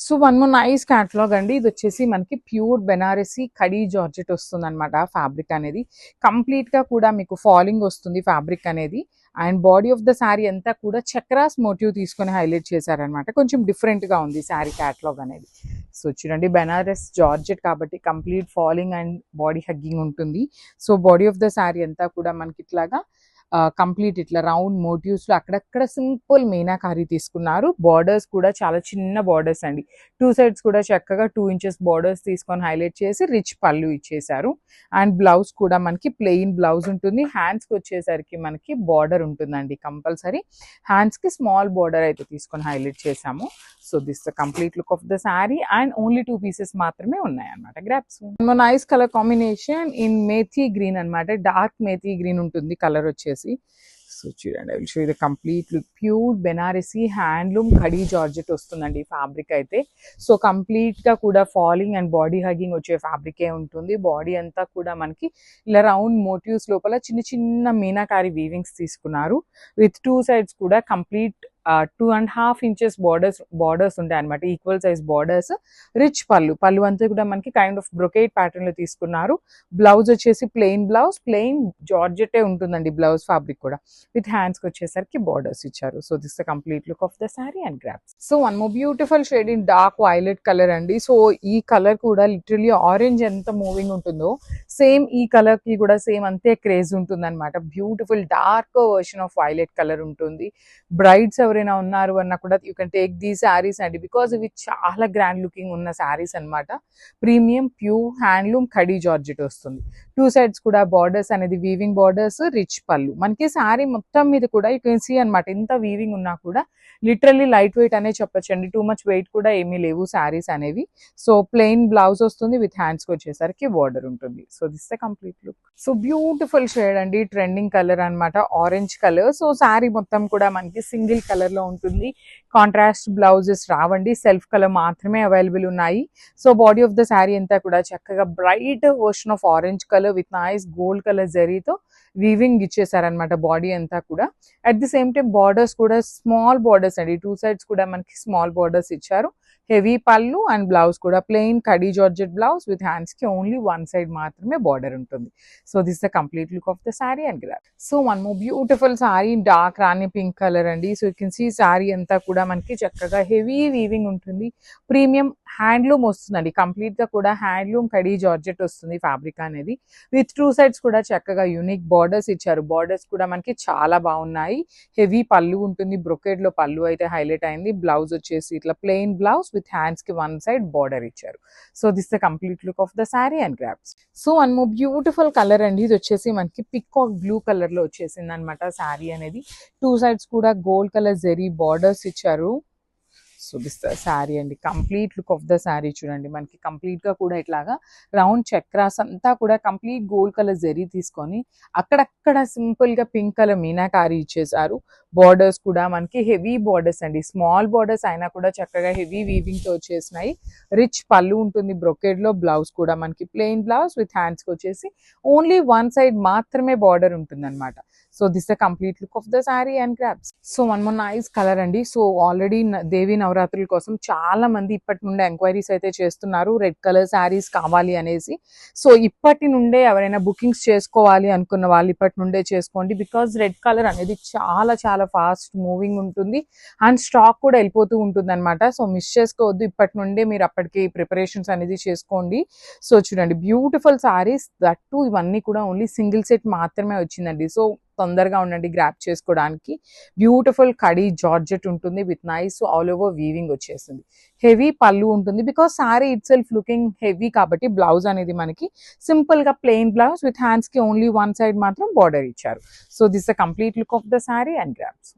So one more nice catalogue అండి. ఇది వచ్చేసి మనకి ప్యూర్ బెనారసీ కడీ జార్జెట్ వస్తుంది అనమాట. ఫ్యాబ్రిక్ అనేది కంప్లీట్ గా కూడా మీకు ఫాలింగ్ వస్తుంది ఫ్యాబ్రిక్ అనేది. And body of the sari అంతా కూడా చక్రాస్ మోటివ్ తీసుకొని హైలైట్ చేశారనమాట. కొంచెం డిఫరెంట్ గా ఉంది శారీ క్యాటలాగ్ అనేది. సో చూడండి, బెనారస్ జార్జెట్ కాబట్టి complete falling and body hugging ఉంటుంది. So body of the sari అంతా కూడా మనకి ఇట్లాగా కంప్లీట్ ఇట్లా రౌండ్ మోటివ్స్ లో అక్కడక్కడ సింపుల్ మీనాకారి తీసుకున్నారు. బార్డర్స్ కూడా చాలా చిన్న బార్డర్స్ అండి. 2 సైడ్స్ కూడా చక్కగా 2 ఇంచెస్ బార్డర్స్ తీసుకొని హైలైట్ చేసి రిచ్ పళ్ళు ఇచ్చేసారు. అండ్ బ్లౌజ్ కూడా మనకి ప్లెయిన్ బ్లౌజ్ ఉంటుంది. హ్యాండ్స్ కి వచ్చేసరికి మనకి బార్డర్ ఉంటుందండి కంపల్సరీ. హ్యాండ్స్ కి స్మాల్ బార్డర్ అయితే తీసుకొని హైలైట్ చేసాము. So this the complete look of the sari and only 2 pieces మాత్రమే ఉన్నాయి అనమాట. Grasp nice colour combination in methi green అనమాట. డార్క్ మేథీ గ్రీన్ ఉంటుంది కలర్ వచ్చేసి. సో చూడండి, I will show you the complete look. Pure Banarasi handloom khadi georgette వస్తుందండి fabric అయితే. So complete గా కూడా ఫాలింగ్ అండ్ బాడీ హగ్గింగ్ వచ్చే ఫ్యాబ్రికే ఉంటుంది. బాడీ అంతా కూడా మనకి ఇలా రౌండ్ మోటివ్స్ లోపల చిన్న చిన్న మీనాకారి వీవింగ్స్ తీసుకున్నారు. విత్ 2 సైడ్స్ కూడా కంప్లీట్ 2.5 ఇంచెస్ బార్డర్స్ ఉంటాయి అనమాట. Equal size borders. రిచ్ పళ్ళు అంతా కూడా మనకి కైండ్ ఆఫ్ బ్రొకేట్ ప్యాటర్న్ లో తీసుకున్నారు. బ్లౌజ్ వచ్చేసి ప్లెయిన్ బ్లౌజ్, ప్లెయిన్ జార్జెటే ఉంటుందండి బ్లౌజ్ ఫ్యాబ్రిక్ కూడా. విత్ హ్యాండ్స్ కి వచ్చేసరికి బార్డర్స్ ఇచ్చారు. So this the complete look of the sari and grasp. So one more beautiful shade in dark violet colour అండి. So ఈ కలర్ కూడా లిటరలీ ఆరెంజ్ ఎంత మూవింగ్ ఉంటుందో సేమ్ ఈ కలర్ కి కూడా సేమ్ అంతే క్రేజ్ ఉంటుంది అనమాట. Beautiful dark version of violet colour ఉంటుంది. బ్రైడ్స్ ఎవరైనా ఉన్నారు అన్నా కూడా యూ కెన్ టేక్ దీ శారీస్ అండి. బికాజ్ ఇవి చాలా గ్రాండ్ లుకింగ్ ఉన్న శారీస్ అనమాట. Premium pure handloom khadi georgette వస్తుంది. 2 సైడ్స్ కూడా బార్డర్స్ అనేది వీవింగ్ బార్డర్స్, రిచ్ పళ్ళు. మనకి శారీ మొత్తం మీద కూడా యూ కెన్ సీ అనమాట. ఎంత వీవింగ్ ఉన్నా కూడా లిటరల్లీ లైట్ వెయిట్ అనే చెప్పొచ్చండి. టూ మచ్ వెయిట్ కూడా ఏమీ లేవు శారీస్ అనేవి. సో ప్లెయిన్ బ్లౌజ్ వస్తుంది. విత్ హ్యాండ్స్ కి వచ్చేసరికి బార్డర్ ఉంటుంది. So this the complete look. So beautiful shade అండి. ట్రెండింగ్ కలర్ అనమాట, ఆరెంజ్ కలర్. సో శారీ మొత్తం కూడా మనకి సింగిల్ కలర్ లో ఉంటుంది. కాంట్రాస్ట్ బ్లౌజెస్ రావండి, సెల్ఫ్ కలర్ మాత్రమే అవైలబుల్ ఉన్నాయి. So body of the sari అంతా కూడా చక్కగా bright version of orange colour with nice gold colour జరీతో వీవింగ్ ఇచ్చేసారనమాట బాడీ అంతా కూడా. At the same time borders కూడా స్మాల్ బార్డర్స్ అండి. 2 సైడ్స్ కూడా మనకి స్మాల్ బార్డర్స్ ఇచ్చారు. హెవీ పళ్ళు అండ్ బ్లౌజ్ కూడా ప్లెయిన్ కడీ జార్జెట్ బ్లౌజ్ విత్ హ్యాండ్స్ కి ఓన్లీ 1 సైడ్ మాత్రమే బార్డర్ ఉంటుంది. So this the complete look of the sari and గ్రాప్. So one more beautiful sari dark rani pink colour అండి. So you can see sari అంతా కూడా మనకి చక్కగా హెవీ వీవింగ్ ఉంటుంది. ప్రీమియం హ్యాండ్లూమ్ వస్తుందండి. కంప్లీట్ గా కూడా హ్యాండ్లూమ్ కడీ జార్జెట్ వస్తుంది ఫ్యాబ్రిక్ అనేది. విత్ 2 సైడ్స్ కూడా చక్కగా యూనిక్ బార్డర్స్ ఇచ్చారు. బార్డర్స్ కూడా మనకి చాలా బాగున్నాయి. హెవీ పళ్ళు ఉంటుంది. బ్రొకేడ్ లో పళ్ళు అయితే హైలైట్ అయింది. బ్లౌజ్ వచ్చేసి ఇట్లా ప్లెయిన్ బ్లౌజ్ విత్ హ్యాండ్స్ కి 1 సైడ్ బార్డర్ ఇచ్చారు. So this the complete look of the sari and grasp. So one more beautiful colour అండి. ఇది వచ్చేసి మనకి పికాక్ బ్లూ కలర్ లో వచ్చేసింది అనమాట శారీ అనేది. 2 సైడ్స్ కూడా గోల్డ్ కలర్ జెరీ బార్డర్స్ ఇచ్చారు. సో దిస్ ద శారీ అండి. Complete look of the sari చూడండి. మనకి కంప్లీట్ గా కూడా ఇట్లాగా రౌండ్ చక్రాస్ అంతా కూడా కంప్లీట్ గోల్డ్ కలర్ జరీ తీసుకొని అక్కడక్కడ సింపుల్ గా పింక్ కలర్ మీనాకారి ఇచ్చేసారు. బార్డర్స్ కూడా మనకి హెవీ బార్డర్స్ అండి. స్మాల్ బార్డర్స్ అయినా కూడా చక్కగా హెవీ వీవింగ్ తో వచ్చేసినాయి. రిచ్ పళ్ళు ఉంటుంది బ్రొకేడ్ లో. బ్లౌజ్ కూడా మనకి ప్లెయిన్ బ్లౌజ్ విత్ హ్యాండ్స్ కి వచ్చేసి ఓన్లీ 1 సైడ్ మాత్రమే బార్డర్ ఉంటుంది అనమాట. So this the complete look of the sari and grasp. So one more nice colour అండి. సో ఆల్రెడీ దేవి నవరాత్రుల కోసం చాలా మంది ఇప్పటి నుండే ఎంక్వైరీస్ అయితే చేస్తున్నారు రెడ్ కలర్ శారీస్ కావాలి అనేసి. సో ఇప్పటి నుండే ఎవరైనా బుకింగ్స్ చేసుకోవాలి అనుకున్న వాళ్ళు ఇప్పటి నుండే చేసుకోండి. బికాజ్ రెడ్ కలర్ అనేది చాలా చాలా ఫాస్ట్ మూవింగ్ ఉంటుంది అండ్ స్టాక్ కూడా వెళ్ళిపోతూ ఉంటుంది అనమాట. సో మిస్ చేసుకోవద్దు. ఇప్పటి నుండే మీరు అప్పటికి ప్రిపరేషన్స్ అనేది చేసుకోండి. సో చూడండి, బ్యూటిఫుల్ శారీస్ దట్టు ఇవన్నీ కూడా ఓన్లీ సింగిల్ సెట్ మాత్రమే వచ్చిందండి. సో తొందరగా ఉండండి గ్రాప్ చేసుకోవడానికి. బ్యూటిఫుల్ కడీ జార్జెట్ ఉంటుంది with nice all over weaving వచ్చేసింది. హెవీ పళ్ళు ఉంటుంది. Because sari it self looking heavy కాబట్టి బ్లౌజ్ అనేది మనకి సింపుల్ గా ప్లెయిన్ బ్లౌజ్ విత్ హ్యాండ్స్ కి ఓన్లీ 1 సైడ్ మాత్రం బార్డర్ ఇచ్చారు. So this the complete look of the sari and grasp.